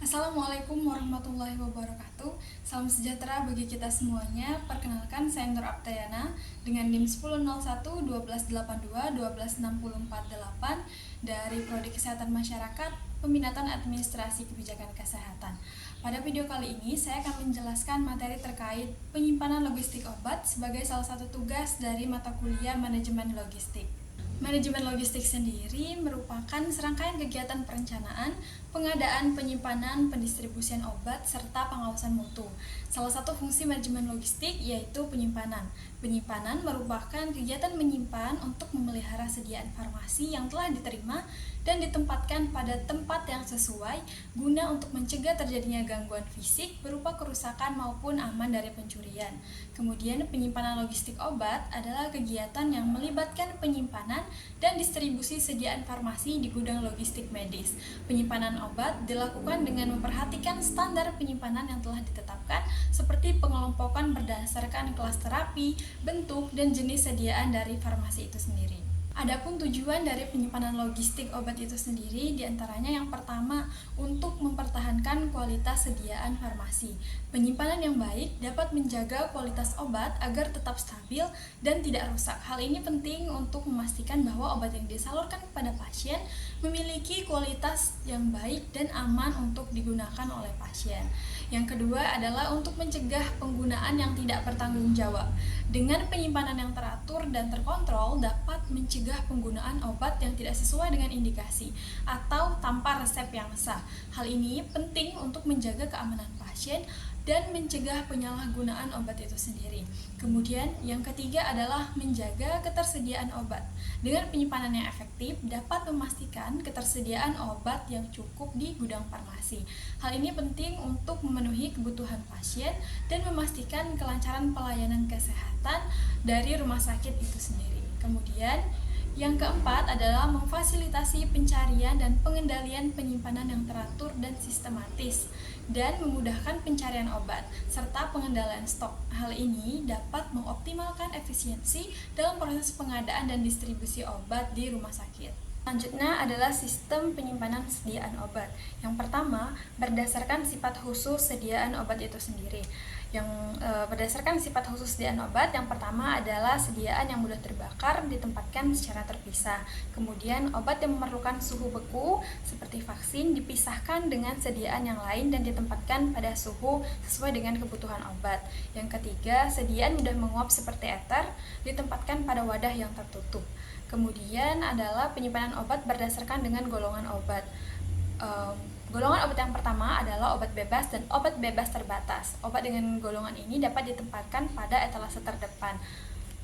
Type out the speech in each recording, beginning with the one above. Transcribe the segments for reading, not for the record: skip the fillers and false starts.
Assalamualaikum warahmatullahi wabarakatuh. Salam sejahtera bagi kita semuanya. Perkenalkan, saya Nur Aptayana dengan NIM 1001 1282 12648 dari Prodi Kesehatan Masyarakat, Peminatan Administrasi Kebijakan Kesehatan. Pada video kali ini, saya akan menjelaskan materi terkait penyimpanan logistik obat sebagai salah satu tugas dari mata kuliah Manajemen Logistik. Manajemen logistik sendiri merupakan serangkaian kegiatan perencanaan, pengadaan, penyimpanan, pendistribusian obat, serta pengawasan mutu. Salah satu fungsi manajemen logistik yaitu penyimpanan. Penyimpanan merupakan kegiatan menyimpan untuk memelihara sediaan farmasi yang telah diterima dan ditempatkan pada tempat yang sesuai guna untuk mencegah terjadinya gangguan fisik berupa kerusakan maupun aman dari pencurian. Kemudian penyimpanan logistik obat adalah kegiatan yang melibatkan penyimpanan dan distribusi sediaan farmasi di gudang logistik medis. Penyimpanan obat dilakukan dengan memperhatikan standar penyimpanan yang telah ditetapkan seperti pengelompokan berdasarkan kelas terapi, bentuk, dan jenis sediaan dari farmasi itu sendiri. Adapun tujuan dari penyimpanan logistik obat itu sendiri diantaranya yang pertama untuk mempertahankan kualitas sediaan farmasi. Penyimpanan yang baik dapat menjaga kualitas obat agar tetap stabil dan tidak rusak. Hal ini penting untuk memastikan bahwa obat yang disalurkan kepada pasien memiliki kualitas yang baik dan aman untuk digunakan oleh pasien. Yang kedua adalah untuk mencegah penggunaan yang tidak bertanggung jawab. Dengan penyimpanan yang teratur dan terkontrol dapat mencegah penggunaan obat yang tidak sesuai dengan indikasi atau tanpa resep yang sah. Hal ini penting untuk menjaga keamanan pasien dan mencegah penyalahgunaan obat itu sendiri. Kemudian yang ketiga adalah menjaga ketersediaan obat. Dengan penyimpanan yang efektif dapat memastikan ketersediaan obat yang cukup di gudang farmasi. Hal ini penting untuk memenuhi kebutuhan pasien dan memastikan kelancaran pelayanan kesehatan dari rumah sakit itu sendiri. Kemudian yang keempat adalah memfasilitasi pencarian dan pengendalian penyimpanan yang teratur dan sistematis dan memudahkan pencarian obat serta pengendalian stok. Hal ini dapat mengoptimalkan efisiensi dalam proses pengadaan dan distribusi obat di rumah sakit. Selanjutnya adalah sistem penyimpanan sediaan obat. Yang pertama, berdasarkan sifat khusus sediaan obat itu sendiri. Berdasarkan sifat khusus sediaan obat, yang pertama adalah sediaan yang mudah terbakar ditempatkan secara terpisah. Kemudian obat yang memerlukan suhu beku seperti vaksin dipisahkan dengan sediaan yang lain dan ditempatkan pada suhu sesuai dengan kebutuhan obat. Yang ketiga, sediaan mudah menguap seperti eter ditempatkan pada wadah yang tertutup. Kemudian adalah penyimpanan obat berdasarkan dengan golongan obat. Golongan obat yang pertama adalah obat bebas dan obat bebas terbatas. Obat dengan golongan ini dapat ditempatkan pada etalase terdepan.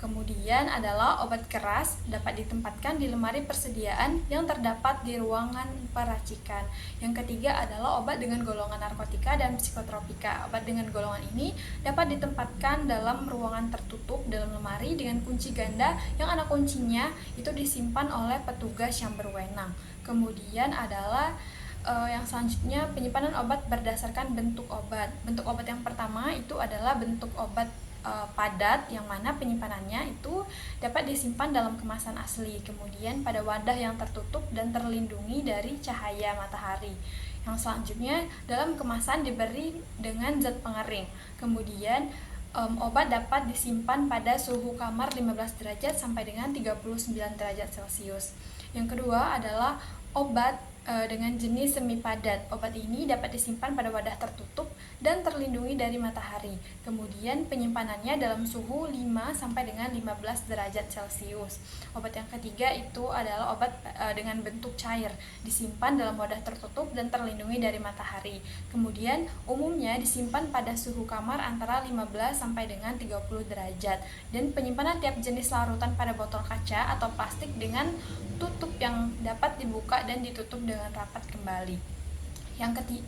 Kemudian adalah obat keras dapat ditempatkan di lemari persediaan yang terdapat di ruangan peracikan. Yang ketiga adalah obat dengan golongan narkotika dan psikotropika. Obat dengan golongan ini dapat ditempatkan dalam ruangan tertutup dalam lemari dengan kunci ganda yang ana kuncinya itu disimpan oleh petugas yang berwenang. Kemudian adalah yang selanjutnya penyimpanan obat berdasarkan bentuk obat. Bentuk obat yang pertama itu adalah bentuk obat padat yang mana penyimpanannya itu dapat disimpan dalam kemasan asli, kemudian pada wadah yang tertutup dan terlindungi dari cahaya matahari. Yang selanjutnya dalam kemasan diberi dengan zat pengering. Kemudian obat dapat disimpan pada suhu kamar 15 derajat sampai dengan 39 derajat Celcius. Yang kedua adalah obat dengan jenis semi padat. Obat ini dapat disimpan pada wadah tertutup dan terlindungi dari matahari. Kemudian penyimpanannya dalam suhu 5 sampai dengan 15 derajat Celcius. Obat yang ketiga itu adalah obat dengan bentuk cair, disimpan dalam wadah tertutup dan terlindungi dari matahari. Kemudian umumnya disimpan pada suhu kamar antara 15 sampai dengan 30 derajat. Dan penyimpanan tiap jenis larutan pada botol kaca atau plastik dengan tutup yang dapat dibuka dan ditutup dengan rapat kembali.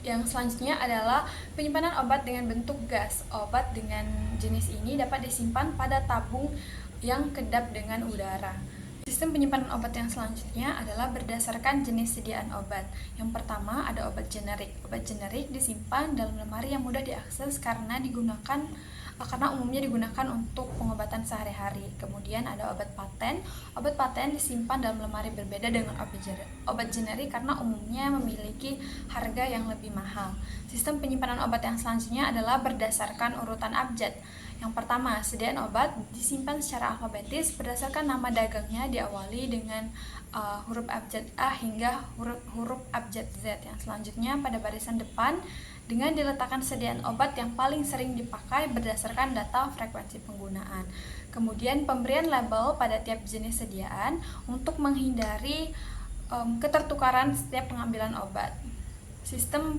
Yang selanjutnya adalah penyimpanan obat dengan bentuk gas. Obat dengan jenis ini dapat disimpan pada tabung yang kedap dengan udara. Sistem penyimpanan obat yang selanjutnya adalah berdasarkan jenis sediaan obat. Yang pertama ada obat generik. Obat generik disimpan dalam lemari yang mudah diakses karena digunakan karena umumnya digunakan untuk pengobatan sehari-hari. Kemudian ada obat paten. Obat paten disimpan dalam lemari berbeda dengan obat generik karena umumnya memiliki harga yang lebih mahal. Sistem penyimpanan obat yang selanjutnya adalah berdasarkan urutan abjad. Yang pertama, sediaan obat disimpan secara alfabetis berdasarkan nama dagangnya diawali dengan huruf abjad A hingga huruf abjad Z. Yang selanjutnya pada barisan depan dengan diletakkan sediaan obat yang paling sering dipakai berdasarkan data frekuensi penggunaan. Kemudian pemberian label pada tiap jenis sediaan untuk menghindari ketertukaran setiap pengambilan obat. Sistem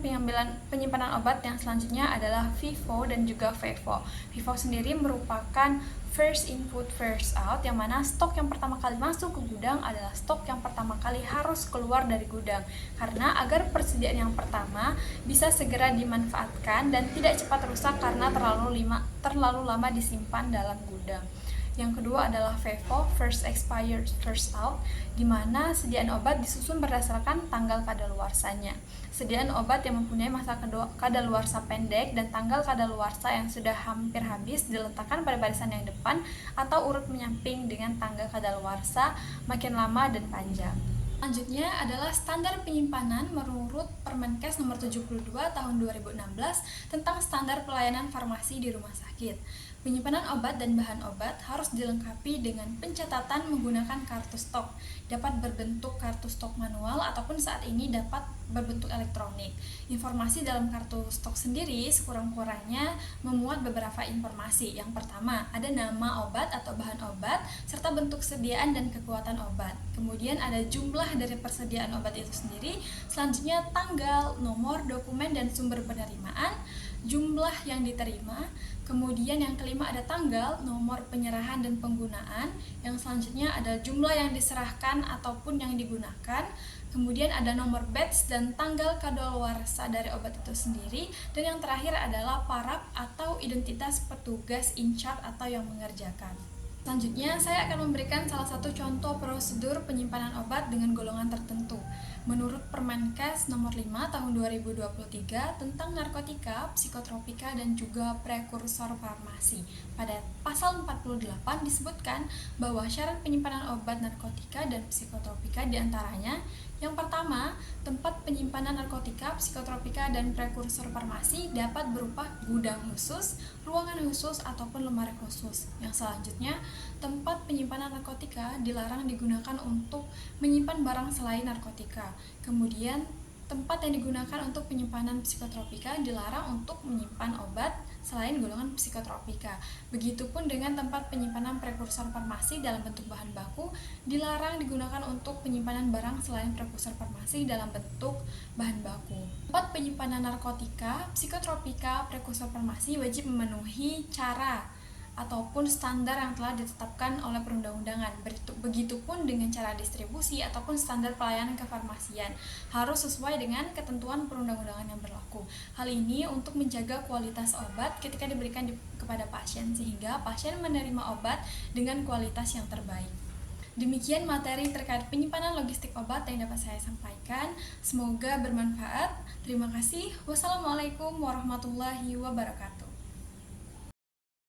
penyimpanan obat yang selanjutnya adalah FIFO dan juga FIFO. FIFO sendiri merupakan first input first out, yang mana stok yang pertama kali masuk ke gudang adalah stok yang pertama kali harus keluar dari gudang, karena agar persediaan yang pertama bisa segera dimanfaatkan dan tidak cepat rusak karena terlalu lama disimpan dalam gudang. Yang kedua adalah FIFO, first expired first out, di mana sediaan obat disusun berdasarkan tanggal kadaluarsanya. Sediaan obat yang mempunyai masa kadaluarsa pendek dan tanggal kadaluarsa yang sudah hampir habis diletakkan pada barisan yang depan atau urut menyamping dengan tanggal kadaluarsa makin lama dan panjang. Selanjutnya adalah standar penyimpanan menurut Permenkes nomor 72 tahun 2016 tentang standar pelayanan farmasi di rumah sakit. Penyimpanan obat dan bahan obat harus dilengkapi dengan pencatatan menggunakan kartu stok. Dapat berbentuk kartu stok manual ataupun saat ini dapat berbentuk elektronik. Informasi dalam kartu stok sendiri sekurang-kurangnya memuat beberapa informasi. Yang pertama, ada nama obat atau bahan obat serta bentuk sediaan dan kekuatan obat. Kemudian ada jumlah dari persediaan obat itu sendiri. Selanjutnya tanggal, nomor, dokumen, dan sumber penerimaan, jumlah yang diterima. Kemudian yang kelima ada tanggal, nomor penyerahan dan penggunaan. Yang selanjutnya ada jumlah yang diserahkan ataupun yang digunakan. Kemudian ada nomor batch dan tanggal kadaluarsa dari obat itu sendiri. Dan yang terakhir adalah paraf atau identitas petugas in charge atau yang mengerjakan. Selanjutnya, saya akan memberikan salah satu contoh prosedur penyimpanan obat dengan golongan tertentu. Menurut Permenkes nomor 5 tahun 2023 tentang narkotika, psikotropika, dan juga prekursor farmasi. Pada pasal 48 disebutkan bahwa syarat penyimpanan obat narkotika dan psikotropika diantaranya: yang pertama, tempat penyimpanan narkotika, psikotropika, dan prekursor farmasi dapat berupa gudang khusus, ruangan khusus, ataupun lemari khusus. Yang selanjutnya, tempat penyimpanan narkotika dilarang digunakan untuk menyimpan barang selain narkotika. Kemudian, tempat yang digunakan untuk penyimpanan psikotropika dilarang untuk menyimpan obat selain golongan psikotropika. Begitupun dengan tempat penyimpanan prekursor farmasi dalam bentuk bahan baku dilarang digunakan untuk penyimpanan barang selain prekursor farmasi dalam bentuk bahan baku. Tempat penyimpanan narkotika, psikotropika, prekursor farmasi wajib memenuhi cara ataupun standar yang telah ditetapkan oleh perundang-undangan. Begitupun dengan cara distribusi ataupun standar pelayanan kefarmasian harus sesuai dengan ketentuan perundang-undangan yang berlaku. Hal ini untuk menjaga kualitas obat ketika diberikan kepada pasien sehingga pasien menerima obat dengan kualitas yang terbaik. Demikian materi terkait penyimpanan logistik obat yang dapat saya sampaikan. Semoga bermanfaat. Terima kasih. Wassalamualaikum warahmatullahi wabarakatuh.